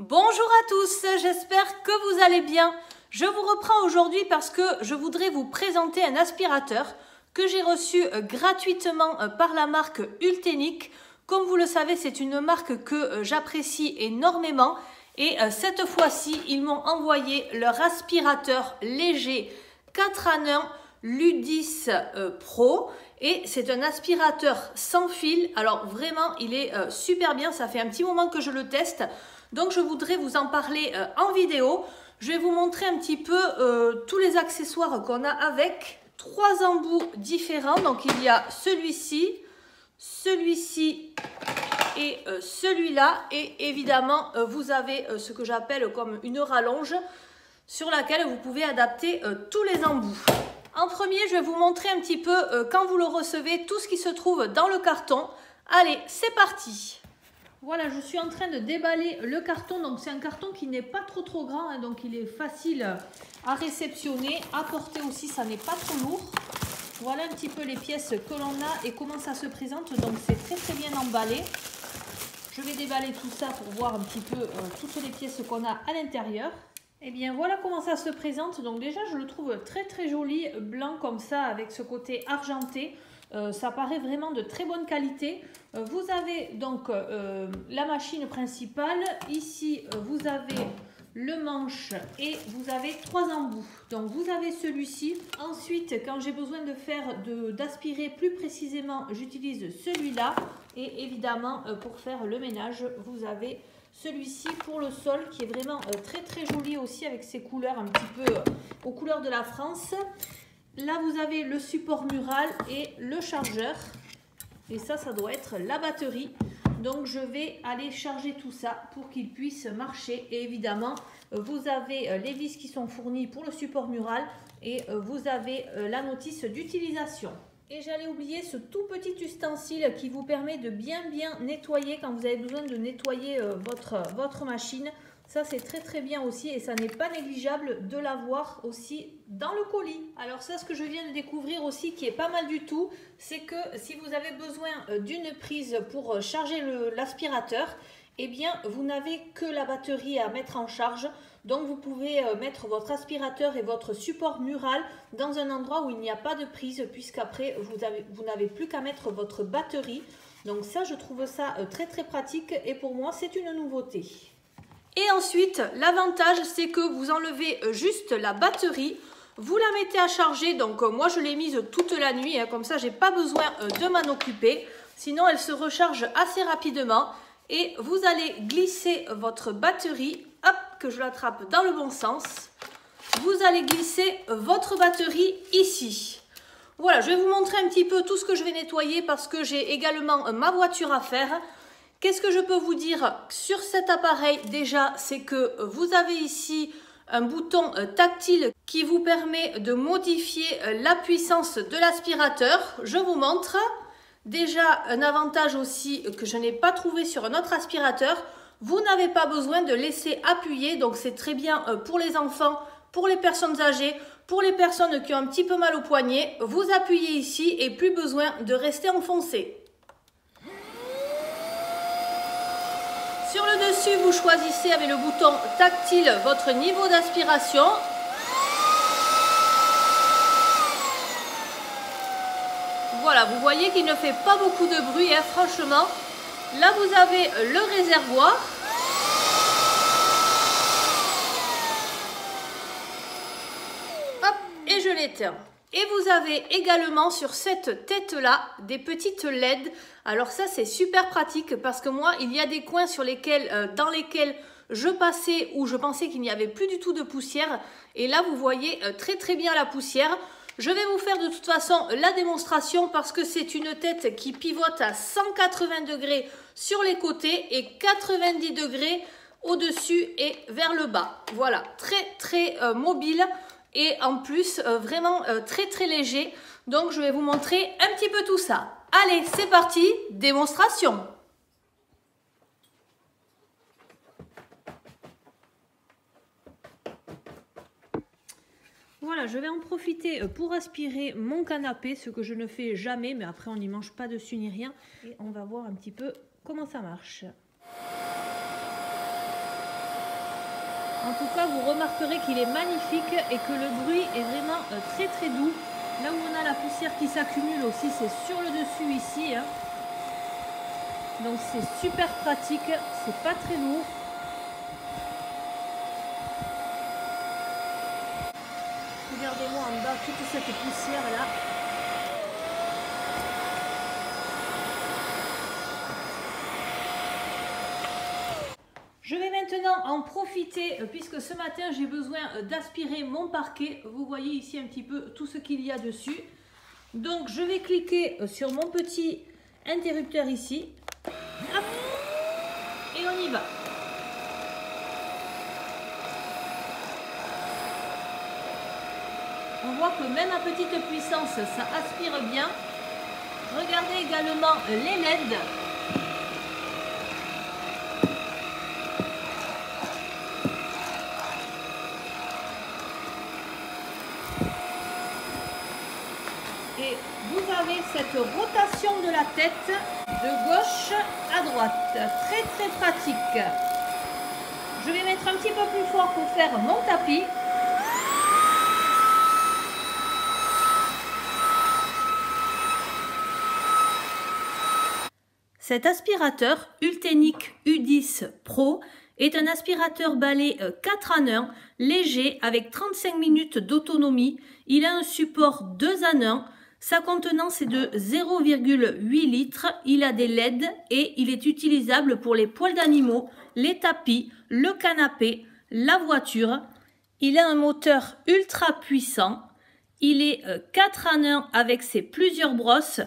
Bonjour à tous, j'espère que vous allez bien. Je vous reprends aujourd'hui parce que je voudrais vous présenter un aspirateur que j'ai reçu gratuitement par la marque Ultenic. Comme vous le savez, c'est une marque que j'apprécie énormément et cette fois-ci, ils m'ont envoyé leur aspirateur léger 4 en 1 Ludis Pro et c'est un aspirateur sans fil. Alors vraiment, il est super bien, ça fait un petit moment que je le teste. Donc je voudrais vous en parler en vidéo. Je vais vous montrer un petit peu tous les accessoires qu'on a avec. 3 embouts différents. Donc il y a celui-ci, celui-ci et celui-là. Et évidemment, vous avez ce que j'appelle comme une rallonge sur laquelle vous pouvez adapter tous les embouts. En premier, je vais vous montrer un petit peu quand vous le recevez, tout ce qui se trouve dans le carton. Allez, c'est parti! Voilà, je suis en train de déballer le carton. Donc, c'est un carton qui n'est pas trop grand. Hein, donc, il est facile à réceptionner. À porter aussi, ça n'est pas trop lourd. Voilà un petit peu les pièces que l'on a et comment ça se présente. Donc, c'est très bien emballé. Je vais déballer tout ça pour voir un petit peu toutes les pièces qu'on a à l'intérieur. Et bien, voilà comment ça se présente. Donc, déjà, je le trouve très joli, blanc comme ça, avec ce côté argenté. Ça paraît vraiment de très bonne qualité. Vous avez donc la machine principale. Ici, vous avez le manche et vous avez 3 embouts. Donc, vous avez celui-ci. Ensuite, quand j'ai besoin d'aspirer plus précisément, j'utilise celui-là. Et évidemment, pour faire le ménage, vous avez celui-ci pour le sol qui est vraiment très joli aussi avec ses couleurs un petit peu aux couleurs de la France. Là, vous avez le support mural et le chargeur. Et ça doit être la batterie. Donc, je vais aller charger tout ça pour qu'il puisse marcher. Et évidemment, vous avez les vis qui sont fournies pour le support mural. Et vous avez la notice d'utilisation. Et j'allais oublier ce tout petit ustensile qui vous permet de bien nettoyer quand vous avez besoin de nettoyer votre machine. Ça, c'est très bien aussi et ça n'est pas négligeable de l'avoir aussi dans le colis. Alors ça, ce que je viens de découvrir aussi qui est pas mal du tout, c'est que si vous avez besoin d'une prise pour charger l'aspirateur, eh bien, vous n'avez que la batterie à mettre en charge. Donc, vous pouvez mettre votre aspirateur et votre support mural dans un endroit où il n'y a pas de prise puisqu'après, vous n'avez plus qu'à mettre votre batterie. Donc ça, je trouve ça très pratique et pour moi, c'est une nouveauté. Et ensuite, l'avantage, c'est que vous enlevez juste la batterie, vous la mettez à charger. Donc, moi, je l'ai mise toute la nuit, hein, comme ça, je n'ai pas besoin de m'en occuper. Sinon, elle se recharge assez rapidement. Et vous allez glisser votre batterie, hop, que je l'attrape dans le bon sens. Vous allez glisser votre batterie ici. Voilà, je vais vous montrer un petit peu tout ce que je vais nettoyer parce que j'ai également ma voiture à faire. Qu'est-ce que je peux vous dire sur cet appareil? Déjà, c'est que vous avez ici un bouton tactile qui vous permet de modifier la puissance de l'aspirateur. Je vous montre. Déjà, un avantage aussi que je n'ai pas trouvé sur un autre aspirateur, vous n'avez pas besoin de laisser appuyer. Donc, c'est très bien pour les enfants, pour les personnes âgées, pour les personnes qui ont un petit peu mal au poignet. Vous appuyez ici et plus besoin de rester enfoncé. Sur le dessus, vous choisissez avec le bouton tactile votre niveau d'aspiration. Voilà, vous voyez qu'il ne fait pas beaucoup de bruit, hein, franchement. Là, vous avez le réservoir. Hop, et je l'éteins. Et vous avez également sur cette tête-là des petites LED. Alors ça, c'est super pratique parce que moi, il y a des coins dans lesquels je passais où je pensais qu'il n'y avait plus du tout de poussière. Et là, vous voyez très bien la poussière. Je vais vous faire de toute façon la démonstration parce que c'est une tête qui pivote à 180 degrés sur les côtés et 90 degrés au-dessus et vers le bas. Voilà, très mobile. Et en plus, vraiment très léger. Donc, je vais vous montrer un petit peu tout ça. Allez, c'est parti, démonstration. Voilà, je vais en profiter pour aspirer mon canapé, ce que je ne fais jamais. Mais après, on n'y mange pas dessus ni rien. Et on va voir un petit peu comment ça marche. En tout cas, vous remarquerez qu'il est magnifique et que le bruit est vraiment très très doux. Là où on a la poussière qui s'accumule aussi, c'est sur le dessus ici, hein. Donc c'est super pratique, c'est pas très lourd. Regardez-moi en bas toute cette poussière là. Je vais maintenant en profiter puisque ce matin j'ai besoin d'aspirer mon parquet. Vous voyez ici un petit peu tout ce qu'il y a dessus. Donc je vais cliquer sur mon petit interrupteur ici. Hop. Et on y va. On voit que même à petite puissance, ça aspire bien. Regardez également les LED. Et vous avez cette rotation de la tête de gauche à droite. Très très pratique. Je vais mettre un petit peu plus fort pour faire mon tapis. Cet aspirateur Ultenic U10 Pro est un aspirateur balai 4 en 1, léger avec 35 minutes d'autonomie. Il a un support 2 en 1. Sa contenance est de 0,8 litres. Il a des LED et il est utilisable pour les poils d'animaux, les tapis, le canapé, la voiture. Il a un moteur ultra puissant. Il est 4 en 1 avec ses plusieurs brosses.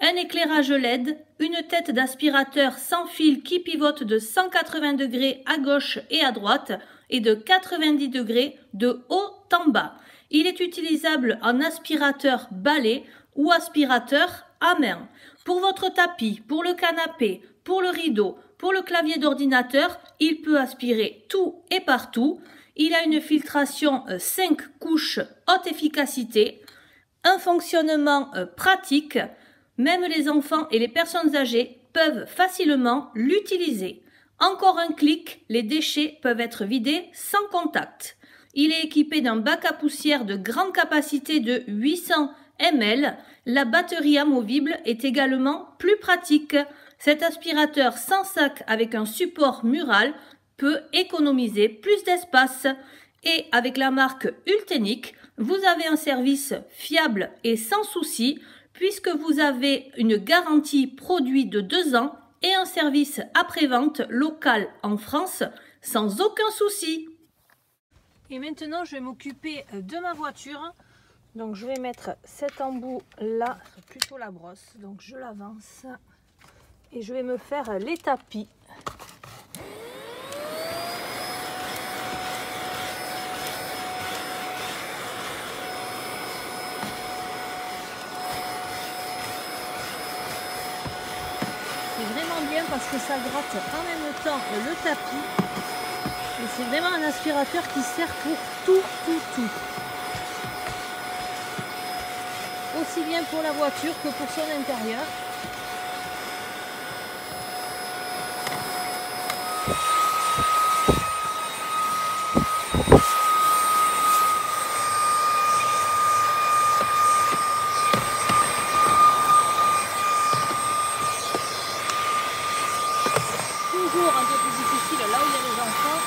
Un éclairage LED, une tête d'aspirateur sans fil qui pivote de 180 degrés à gauche et à droite et de 90 degrés de haut en bas. Il est utilisable en aspirateur balai ou aspirateur à main. Pour votre tapis, pour le canapé, pour le rideau, pour le clavier d'ordinateur, il peut aspirer tout et partout. Il a une filtration 5 couches haute efficacité, un fonctionnement pratique. Même les enfants et les personnes âgées peuvent facilement l'utiliser. Encore un clic, les déchets peuvent être vidés sans contact. Il est équipé d'un bac à poussière de grande capacité de 800 ml. La batterie amovible est également plus pratique. Cet aspirateur sans sac avec un support mural peut économiser plus d'espace. Et avec la marque Ultenic, vous avez un service fiable et sans souci, puisque vous avez une garantie produit de 2 ans et un service après-vente local en France sans aucun souci. Et maintenant, je vais m'occuper de ma voiture. Donc, je vais mettre cet embout là, plutôt la brosse. Donc, je l'avance et je vais me faire les tapis. Vraiment bien parce que ça gratte en même temps le tapis et c'est vraiment un aspirateur qui sert pour tout, aussi bien pour la voiture que pour son intérieur. Un peu plus difficile là où il y a les enfants.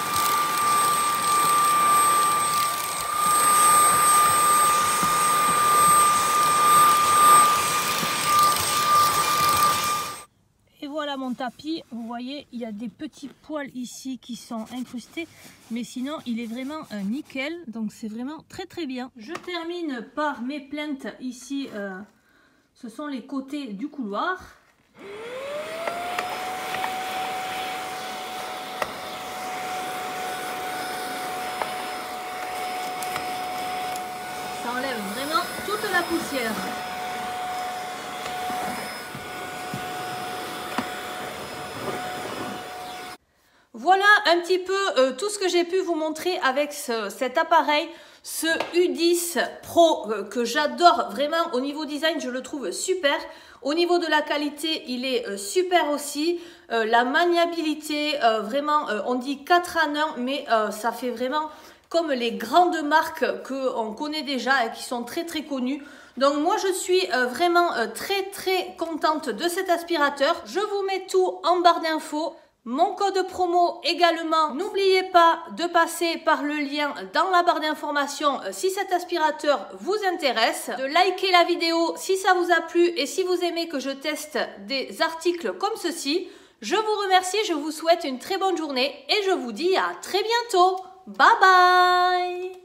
Et voilà mon tapis. Vous voyez, il y a des petits poils ici qui sont incrustés, mais sinon il est vraiment nickel. Donc c'est vraiment très très bien. Je termine par mes plaintes ici. Ce sont les côtés du couloir. Ça enlève vraiment toute la poussière. Voilà un petit peu tout ce que j'ai pu vous montrer avec cet appareil, ce U10 Pro que j'adore vraiment. Au niveau design, je le trouve super. Au niveau de la qualité, il est super aussi. La maniabilité, vraiment, on dit 4 en 1, mais ça fait vraiment comme les grandes marques qu'on connaît déjà et qui sont très très connues. Donc moi je suis vraiment très contente de cet aspirateur. Je vous mets tout en barre d'infos. Mon code promo également. N'oubliez pas de passer par le lien dans la barre d'information si cet aspirateur vous intéresse. De liker la vidéo si ça vous a plu et si vous aimez que je teste des articles comme ceci. Je vous remercie, je vous souhaite une très bonne journée et je vous dis à très bientôt. Bye bye!